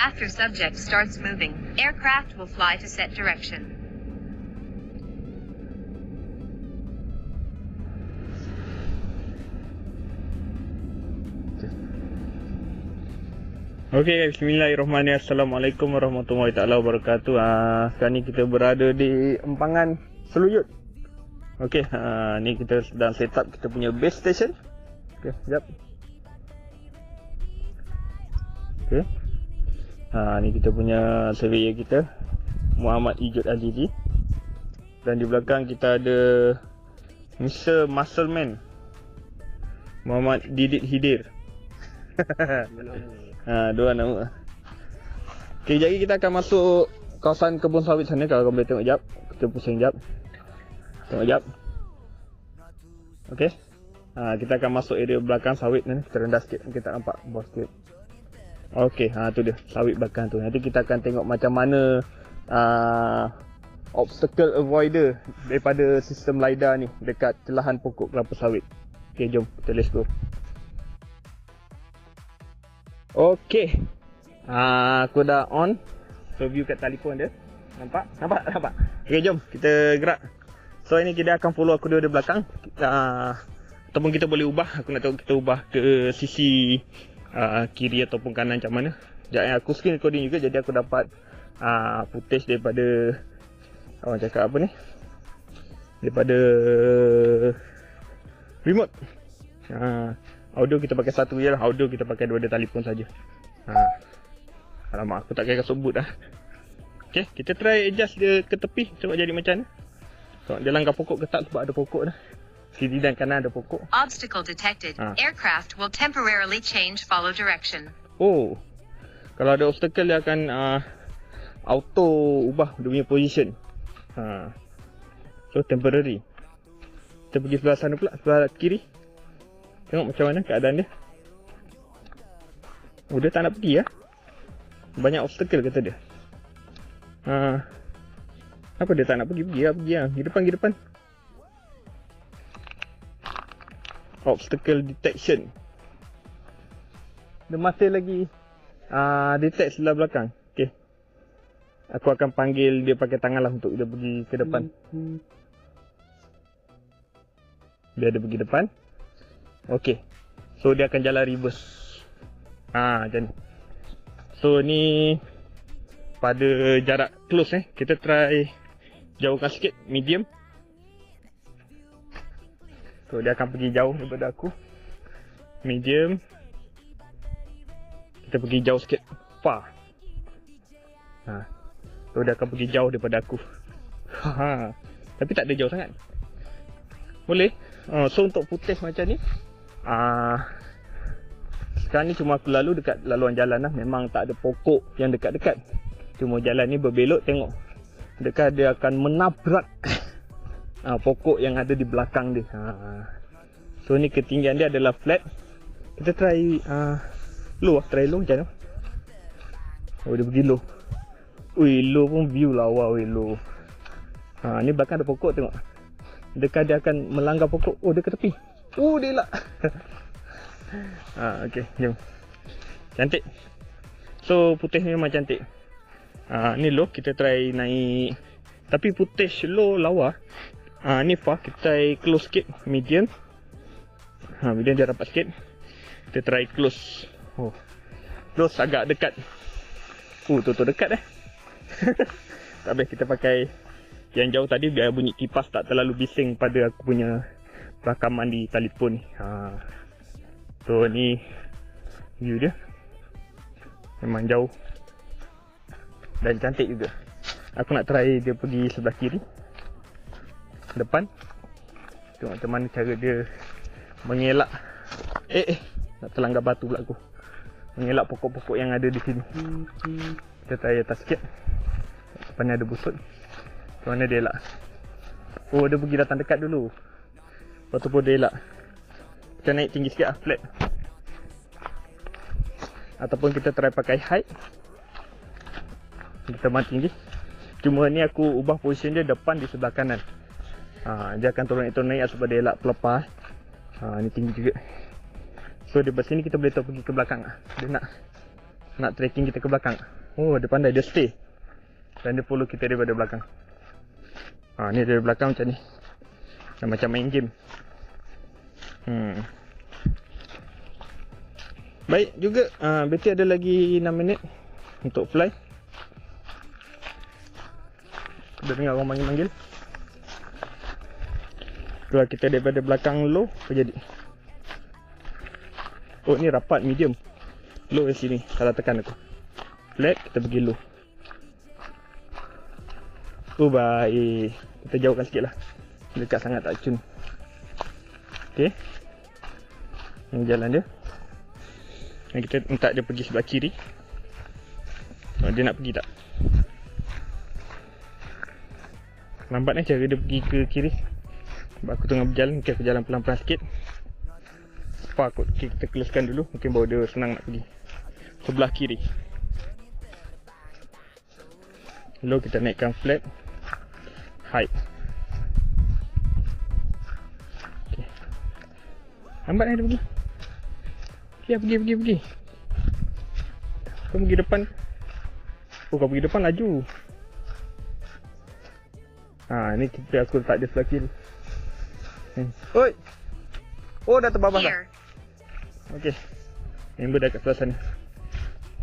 After subject starts moving, aircraft will fly to set direction. Okey, bismillahirrahmanirrahim. Assalamualaikum warahmatullahi taala wabarakatuh. Sekarang ni kita berada di empangan Seluyut. Okey, ni kita sedang set up kita punya base station. Okey, sekejap. Okey. Ni kita punya surveyor kita, Muhammad Ijud Azizi. Dan di belakang kita ada Mr. Muscleman, Muhammad Didit Hidir. Dua nama. Okey, jadi kita akan masuk kawasan kebun sawit sana. Kalau kau boleh tengok jap. Kita pusing jap. Tengok jap. Okey. Kita akan masuk area belakang sawit ni. Kita rendah sikit. Kita tak nampak bawah sikit. Okey, tu dia sawit belakang tu. Nanti kita akan tengok macam mana obstacle avoider daripada sistem LiDAR ni dekat celahan pokok kelapa sawit. Okey, jom kita let's go. Okey. Aku dah on. So view kat telefon dia. Nampak? Nampak? Okey, jom kita gerak. So ini kita akan follow aku dari belakang. Ataupun kita boleh ubah. Aku nak tahu kita ubah ke sisi kiri ataupun kanan macam mana. Sekejap, aku screen recording juga. Jadi aku dapat footage daripada orang cakap apa ni, daripada remote. Audio kita pakai satu je lah. Audio kita pakai dua telefon saja. Alamak, aku tak kira sebut dah. Okay, kita try adjust dia ke tepi. Tengok jadi macam mana. Tengok dia langgar pokok ke tak, sebab ada pokok dah. Kiri dan kanan ada pokok. Obstacle detected. Aircraft will temporarily change follow direction. Oh, kalau ada obstacle dia akan auto ubah dia punya position. So temporary. Kita pergi sebelah sana pula, sebelah kiri. Tengok macam mana keadaan dia. Oh, dia tak nak pergi ya. Banyak obstacle kata dia. Apa dia tak nak pergi? Pergi lah. Pergi depan. Obstacle detection. Dia masih lagi detect sebelah belakang. Okay. Aku akan panggil dia pakai tangan lah untuk dia pergi ke depan. Dia ada pergi depan. Okay. So dia akan jalan reverse. Macam ni. So ni pada jarak close kita try jauhkan sikit, medium. So dia akan pergi jauh daripada aku. Medium. Kita pergi jauh sikit, far. So dia akan pergi jauh daripada aku. Tapi tak ada jauh sangat. Boleh. So untuk footage macam ni, sekarang ni cuma aku lalu dekat laluan jalan lah. Memang tak ada pokok yang dekat-dekat. Cuma jalan ni berbelok, tengok. Dekat dia akan menabrak pokok yang ada di belakang dia. So ni ketinggian dia adalah flat. Kita try low lah. Try low macam mana. Oh, dia pergi low. Ui, low pun view lawa. Ui, low. Ni belakang ada pokok, tengok. Dekat dia akan melanggar pokok. Oh, dia ke tepi. Oh, dia elak. Okay, jom. Cantik. So footage ni memang cantik. Ni low, kita try naik. Tapi footage low lawa. Ni far, kita try close sikit. Medium. Medium dia rapat sikit. Kita try close. Close agak dekat. Tu dekat Tak boleh, kita pakai yang jauh tadi biar bunyi kipas tak terlalu bising pada aku punya rakaman di telefon ni. So ni view dia. Memang jauh dan cantik juga. Aku nak try dia pergi sebelah kiri, depan. Tengok macam mana cara dia mengelak. Nak terlanggar batu pula aku. Mengelak pokok-pokok yang ada di sini. Kita try atas sikit. Depan ni ada busut. Macam mana dia elak. Oh, dia pergi datang dekat dulu. Lepas tu pun dia elak. Kita naik tinggi sikit lah, flat. Ataupun kita try pakai height. Kita terbang tinggi. Cuma ni aku ubah position dia depan di sebelah kanan. Dia akan turun naik sebab dia elak pelepah. Ni tinggi juga. So daripada sini kita boleh tahu pergi ke belakang. Dia nak nak tracking kita ke belakang. Oh, dia pandai, dia stay. Dan dia follow kita daripada belakang. Ni dari belakang macam ni. Macam main game. Baik juga, berarti ada lagi 6 minit untuk fly. Dah dengar orang manggil-manggil. Keluar kita daripada belakang low, apa jadi? Oh, ni rapat medium. Low di sini, salah tekan aku. Flat, kita pergi low. Oh, baik. Kita jauhkan sikit lah. Dekat sangat tak cun. Okay. Ini jalan dia. Dan kita minta dia pergi sebelah kiri. Dia nak pergi tak? Lambat ni cara dia pergi ke kiri. Sebab aku tengah berjalan, mungkin aku jalan pelan-pelan sikit. Apa okay, kita closekan dulu, mungkin baru dia senang nak pergi. Sebelah kiri. Low kita naikkan flat. Height. Okay. Lambat ni dia pergi. Pergi. Kau pergi depan. Oh, kau pergi depan laju. Ni kita aku letak dia sebelah kiri. Oi. Oh, dah terbabas dah. Okey. Member dah kat sebelah sana.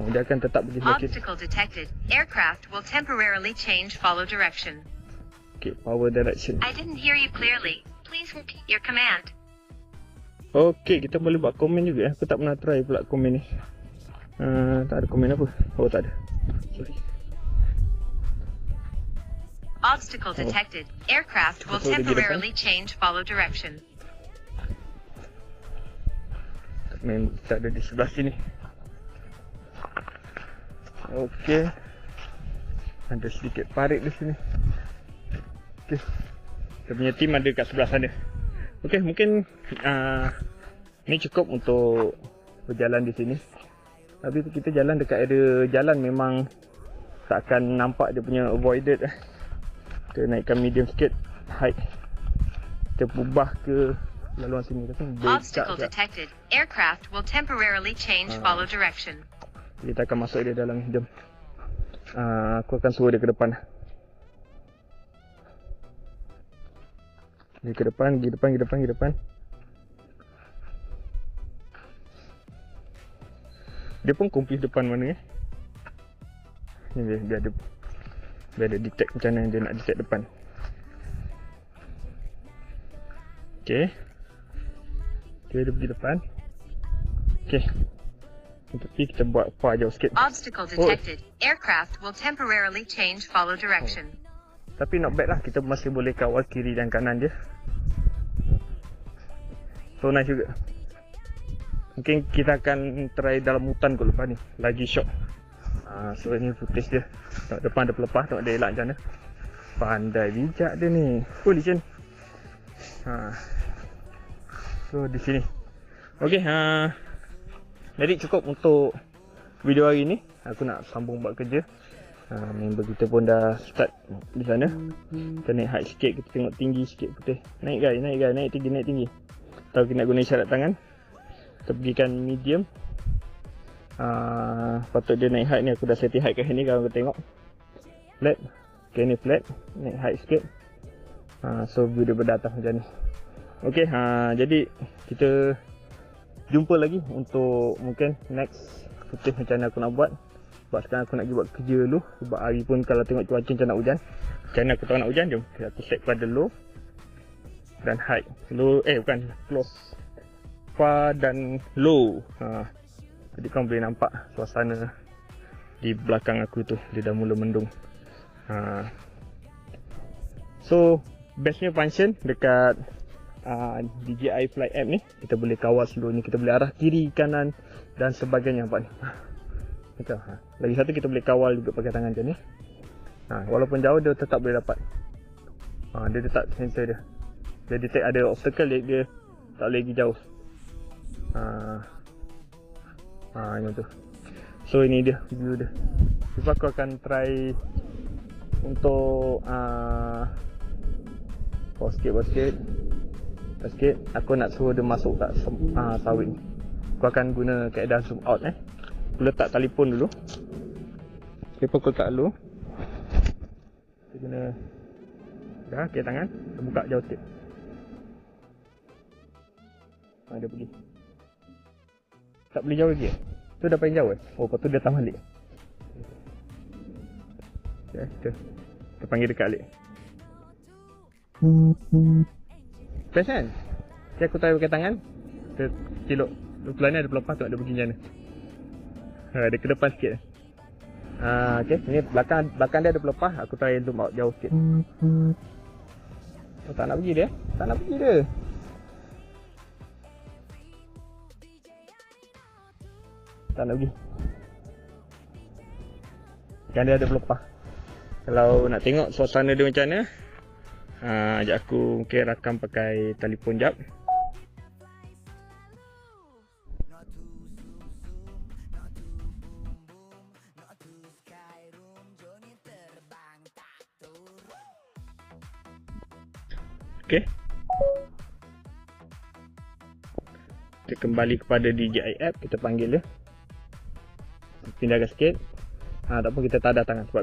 Oh, dia akan tetap pergi sebelah kiri. Obstacle detected. Aircraft will temporarily change follow direction. Okay, power direction. I didn't hear you clearly. Please repeat your command. Okey, kita boleh buat komen juga. Aku tak pernah try pula komen ni. Tak ada komen apa. Oh, tak ada. Sorry. Obstacle detected. Aircraft will temporarily change follow direction. Memang kita ada di sebelah sini. Okey. Ada sedikit parit di sini. Okey. Kita punya tim ada kat sebelah sana. Okey, mungkin ni cukup untuk berjalan di sini. Tapi kita jalan dekat area jalan memang tak akan nampak dia punya avoided. Kita naikkan medium sikit height. Kita ubah ke laluan sini. Obstacle detected. Aircraft will temporarily change follow direction. Kita akan masuk dia dalam medium. Aku akan suruh dia ke depan. Dia ke depan, pergi depan. Dia pun komplis depan mana ni biar dia detect macam mana dia nak detect depan. Okay. Dia pergi depan. Okay. Tapi kita buat far jauh sikit. Obstacle detected. Aircraft will temporarily change follow direction. Tapi not bad lah, kita masih boleh kawal kiri dan kanan dia. So nice juga. Mungkin kita akan try dalam hutan kot lepas ni. Lagi shock. So ni footage dia. Tengok depan ada pelepah, tengok dia elak macam mana. Pandai bijak dia ni. Oh, licin. So di sini. Okay, jadi cukup untuk video hari ni. Aku nak sambung buat kerja. Member kita pun dah start di sana. Kita naik height sikit, kita tengok tinggi sikit putih. Naik guys, naik tinggi. Tahu kita nak guna isyarat tangan. Kita pergikan medium. Patut dia naik height ni, aku dah setting height kat sini kalau kau tengok. Flat. Okay, ni flat. Naik height sikit. So view dia beratas macam ni. Okay, jadi kita jumpa lagi untuk mungkin next footage macam mana aku nak buat. Sebab sekarang aku nak pergi buat kerja dulu. Sebab hari pun kalau tengok cuaca macam nak hujan. Macam mana aku tahu nak hujan, jom aku set pada low dan high. Low, bukan close, far dan low. Jadi kau boleh nampak suasana di belakang aku tu, dia dah mula mendung. So bestnya function dekat DJI Fly app ni, kita boleh kawal seluruhnya. Kita boleh arah kiri, kanan dan sebagainya. Nampak ni. Lagi satu, kita boleh kawal juga pakai tangan macam ni. Walaupun jauh dia tetap boleh dapat. Dia tetap sensor dia. Dia detect ada obstacle, dia tak boleh pergi jauh. Macam tu. So ini dia view dia. Sebab aku akan try untuk sikit. Aku nak suruh dia masuk kat sawit. Aku akan guna kaedah zoom out. Aku letak telefon dulu. Telefon aku letak dulu. Kita kena dah kiri tangan. Kita buka jauh sikit. Dia pergi. Tak boleh jauh lagi. Tu dah paling jauh Oh, lepas tu dia datang balik. Okay, kita panggil dekat balik. Best kan? Okay, aku tarik pakai tangan. Kita cilok. Lupa ni ada pelepah tu, ada pergi macam mana. Dia ke depan sikit. Okay, ni belakang dia ada pelepah. Aku try zoom out jauh sikit. Oh, tak nak pergi dia. Tak nak pergi dia. Tak nak pergi. Kan dia ada pelepah. Kalau nak tengok suasana dia macam mana, ajak aku mungkin rakam pakai telefon jap. Okay. Kita kembali kepada DJI app, kita panggil dia. Pindahkan sikit. Tak apa, kita tak ada tangan sebab